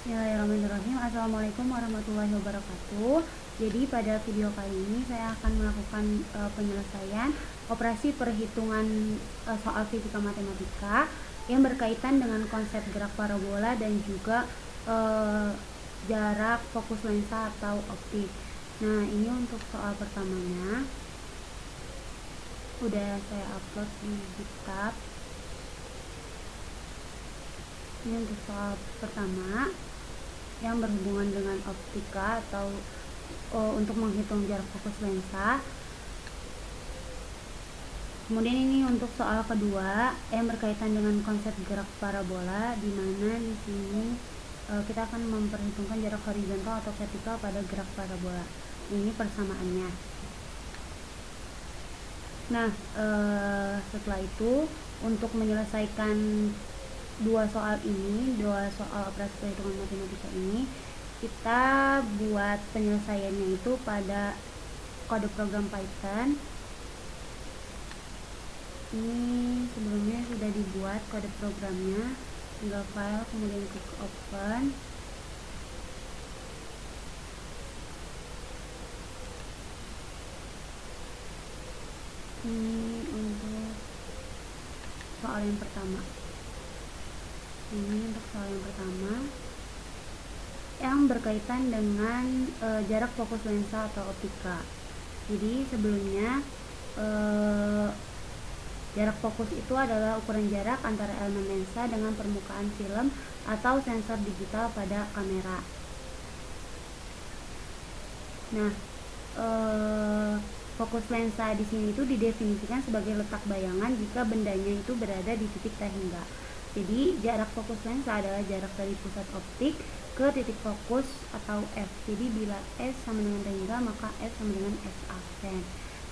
Bismillahirrahmanirrahim. Assalamualaikum warahmatullahi wabarakatuh. Jadi pada video kali ini saya akan melakukan penyelesaian operasi perhitungan soal fisika matematika yang berkaitan dengan konsep gerak parabola dan juga jarak fokus lensa atau optik. Nah, ini untuk soal pertamanya udah saya upload di GitHub. Ini untuk soal pertama yang berhubungan dengan optika atau untuk menghitung jarak fokus lensa. Kemudian ini untuk soal kedua yang berkaitan dengan konsep gerak parabola, di mana di sini kita akan memperhitungkan jarak horizontal atau vertikal pada gerak parabola. Ini persamaannya. Nah, setelah itu untuk menyelesaikan dua soal operasi perhitungan matematika ini, kita buat penyelesaiannya itu pada kode program Python. Ini sebelumnya sudah dibuat kode programnya, tinggal file kemudian klik open. Ini untuk soal yang pertama. Ini untuk soal yang pertama yang berkaitan dengan jarak fokus lensa atau optika. Jadi sebelumnya jarak fokus itu adalah ukuran jarak antara elemen lensa dengan permukaan film atau sensor digital pada kamera. Nah, fokus lensa di sini itu didefinisikan sebagai letak bayangan jika bendanya itu berada di titik terhingga. Jadi jarak fokus lensa adalah jarak dari pusat optik ke titik fokus atau F. Jadi bila S sama dengan terhingga, maka F sama dengan S aksen.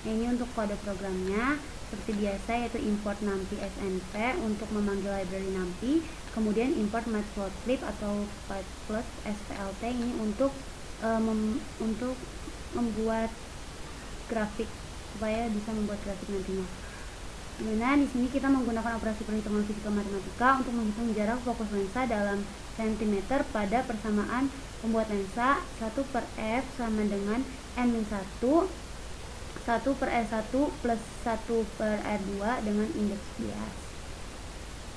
Nah, ini untuk kode programnya seperti biasa, yaitu import numpy snp untuk memanggil library numpy, kemudian import matplotlib atau pyplot splt ini untuk membuat grafik, supaya bisa membuat grafik nantinya. Dimana di sini kita menggunakan operasi perhitungan fisika matematika untuk menghitung jarak fokus lensa dalam cm pada persamaan pembuat lensa 1/f sama dengan n-1, 1/r1 plus 1/r2 dengan indeks bias,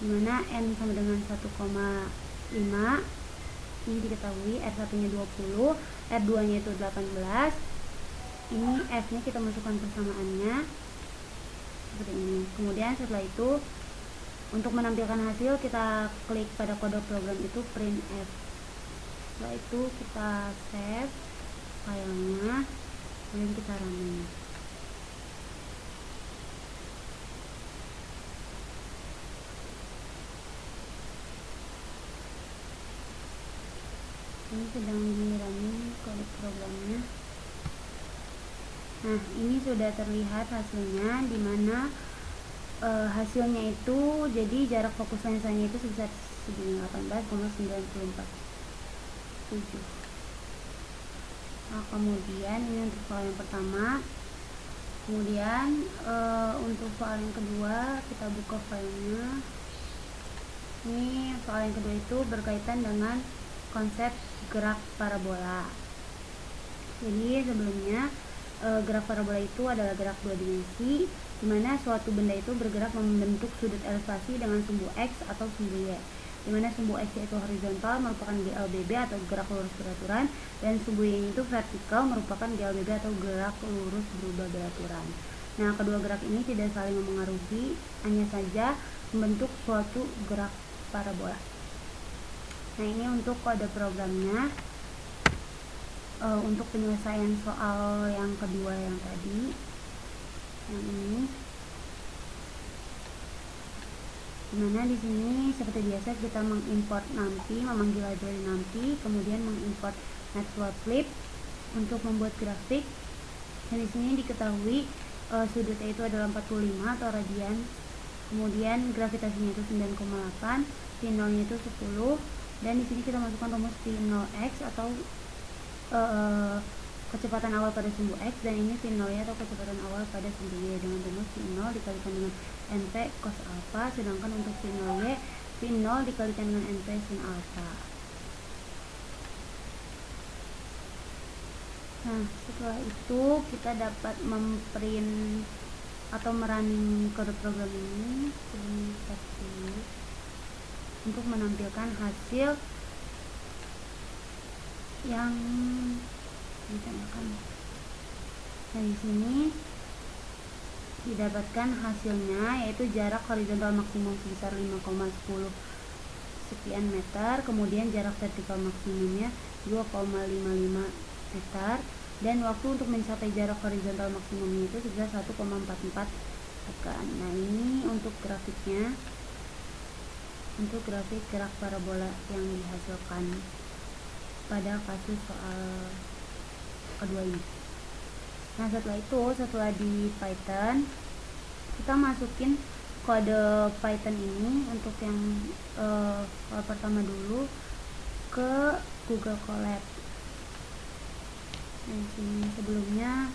dimana n sama dengan 1,5. Ini diketahui R1 nya 20, R2 nya itu 18. Ini F nya kita masukkan persamaannya seperti ini. Kemudian setelah itu untuk menampilkan hasil, kita klik pada kode program itu printf. Setelah itu kita save filenya, kemudian kita running. Ini sedang di running kode programnya. Nah, ini sudah terlihat hasilnya, dimana hasilnya itu jadi jarak fokus lensanya itu sebesar segini, 18,947. Nah, kemudian ini untuk soal yang pertama. Kemudian untuk soal yang kedua, kita buka filenya. Ini soal yang kedua itu berkaitan dengan konsep gerak parabola. Jadi sebelumnya gerak parabola itu adalah gerak dua dimensi, di mana suatu benda itu bergerak membentuk sudut elevasi dengan sumbu X atau sumbu Y, di mana sumbu X yaitu horizontal merupakan GLBB atau gerak lurus beraturan, dan sumbu Y itu vertikal merupakan GLBB atau gerak lurus berubah beraturan. Nah, kedua gerak ini tidak saling memengaruhi, hanya saja membentuk suatu gerak parabola. Nah, ini untuk kode programnya. Untuk penyelesaian soal yang kedua yang tadi, yang ini, dimana di sini seperti biasa kita mengimport numpy, memanggil library numpy, kemudian mengimport matplotlib untuk membuat grafik. Dan di sini diketahui sudutnya itu adalah 45 atau radian, kemudian gravitasinya itu 9,8, P0 nya itu 10, dan di sini kita masukkan rumus P0x atau kecepatan awal pada sumbu X, dan ini sin 0 atau kecepatan awal pada sumbu Y dengan rumus sin 0 dikalikan dengan np cos alpha, sedangkan untuk sin 0 Y sin 0 dikalikan dengan np sin alpha. Nah, setelah itu kita dapat memprint atau merunning kode program ini untuk menampilkan hasil yang ditanyakan. Nah, di sini didapatkan hasilnya yaitu jarak horizontal maksimum sebesar 5,10 sekian meter, kemudian jarak vertikal maksimumnya 2,55 meter, dan waktu untuk mencapai jarak horizontal maksimumnya itu sebesar 1,44 detik. Nah, ini untuk grafiknya, untuk grafik gerak parabola yang dihasilkan pada kasus soal kedua ini. Nah, setelah itu, setelah di Python, kita masukin kode Python ini untuk yang pertama dulu ke Google Colab. Nah, sini sebelumnya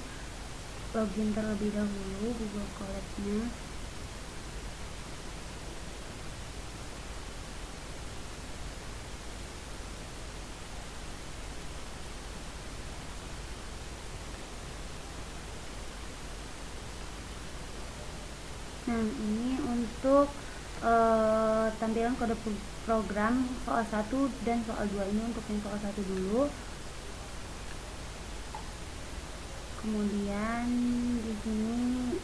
login terlebih dahulu Google Colab-nya. Nah, ini untuk tampilan kode program soal 1 dan soal 2. Ini untuk yang soal 1 dulu. Kemudian di sini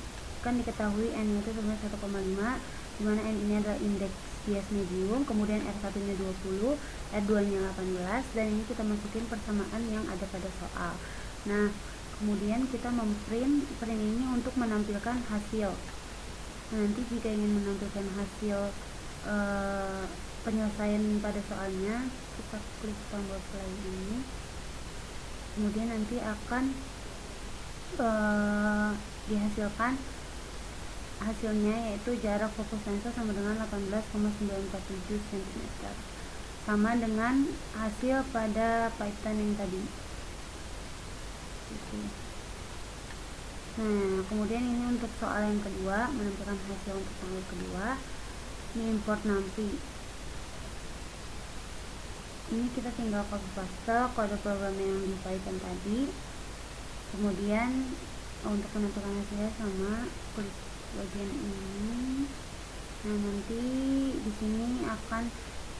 kan diketahui n itu sebenarnya 1,5, dimana n ini adalah indeks bias medium, kemudian R1 nya 20, R2 nya 18, dan ini kita masukin persamaan yang ada pada soal. Nah, kemudian kita memprint ini untuk menampilkan hasil. Nah, nanti jika ingin menampilkan hasil penyelesaian pada soalnya, kita klik tombol play ini, kemudian nanti akan dihasilkan hasilnya yaitu jarak fokus sensor sama dengan 18,947 cm, sama dengan hasil pada Python yang tadi. Nah, kemudian ini untuk soal yang kedua, menampilkan hasil untuk soal kedua. Ini import NumPy. Ini kita tinggal copy paste kode program yang di Python tadi. Kemudian untuk menentukan hasilnya sama, klik bagian ini. Nah, nanti di sini akan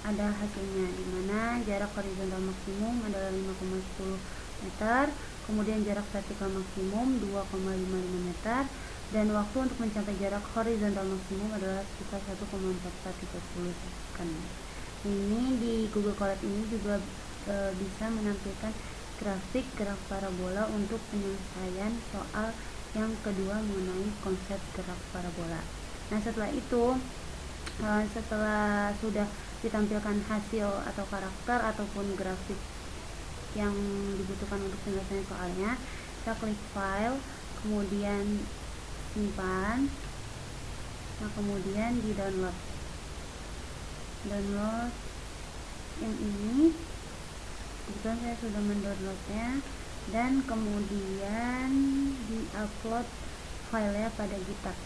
ada hasilnya, dimana jarak horizontal maksimum adalah 5,10 meter, kemudian jarak vertikal maksimum 2,55 meter, dan waktu untuk mencapai jarak horizontal maksimum adalah sekitar 1,4430 second. Ini di Google Colab ini juga bisa menampilkan grafik gerak parabola untuk penyelesaian soal yang kedua mengenai konsep gerak parabola. Nah, setelah itu, setelah sudah ditampilkan hasil atau karakter ataupun grafik yang dibutuhkan untuk penyelesaian soalnya, kita klik file, kemudian simpan. Nah, kemudian di download yang ini. Kebetulan saya sudah mendownloadnya, dan kemudian di-upload filenya pada GitHub.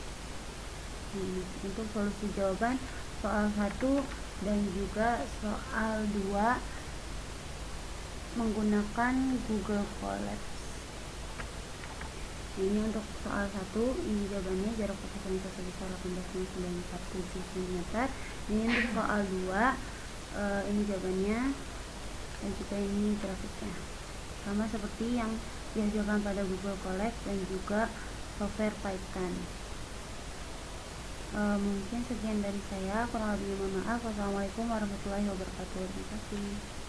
Untuk solusi jawaban soal 1 dan juga soal 2 menggunakan Google Colab. Ini untuk soal 1, ini jawabannya, jarak fokus sensor sebesar 18,947 cm. Ini untuk soal 2, ini jawabannya, dan juga ini grafiknya, sama seperti yang dihasilkan pada Google Colab dan juga software Python. Mungkin sekian dari saya, kurang lebihnya mohon maaf. Wassalamualaikum warahmatullahi wabarakatuh. Terima kasih.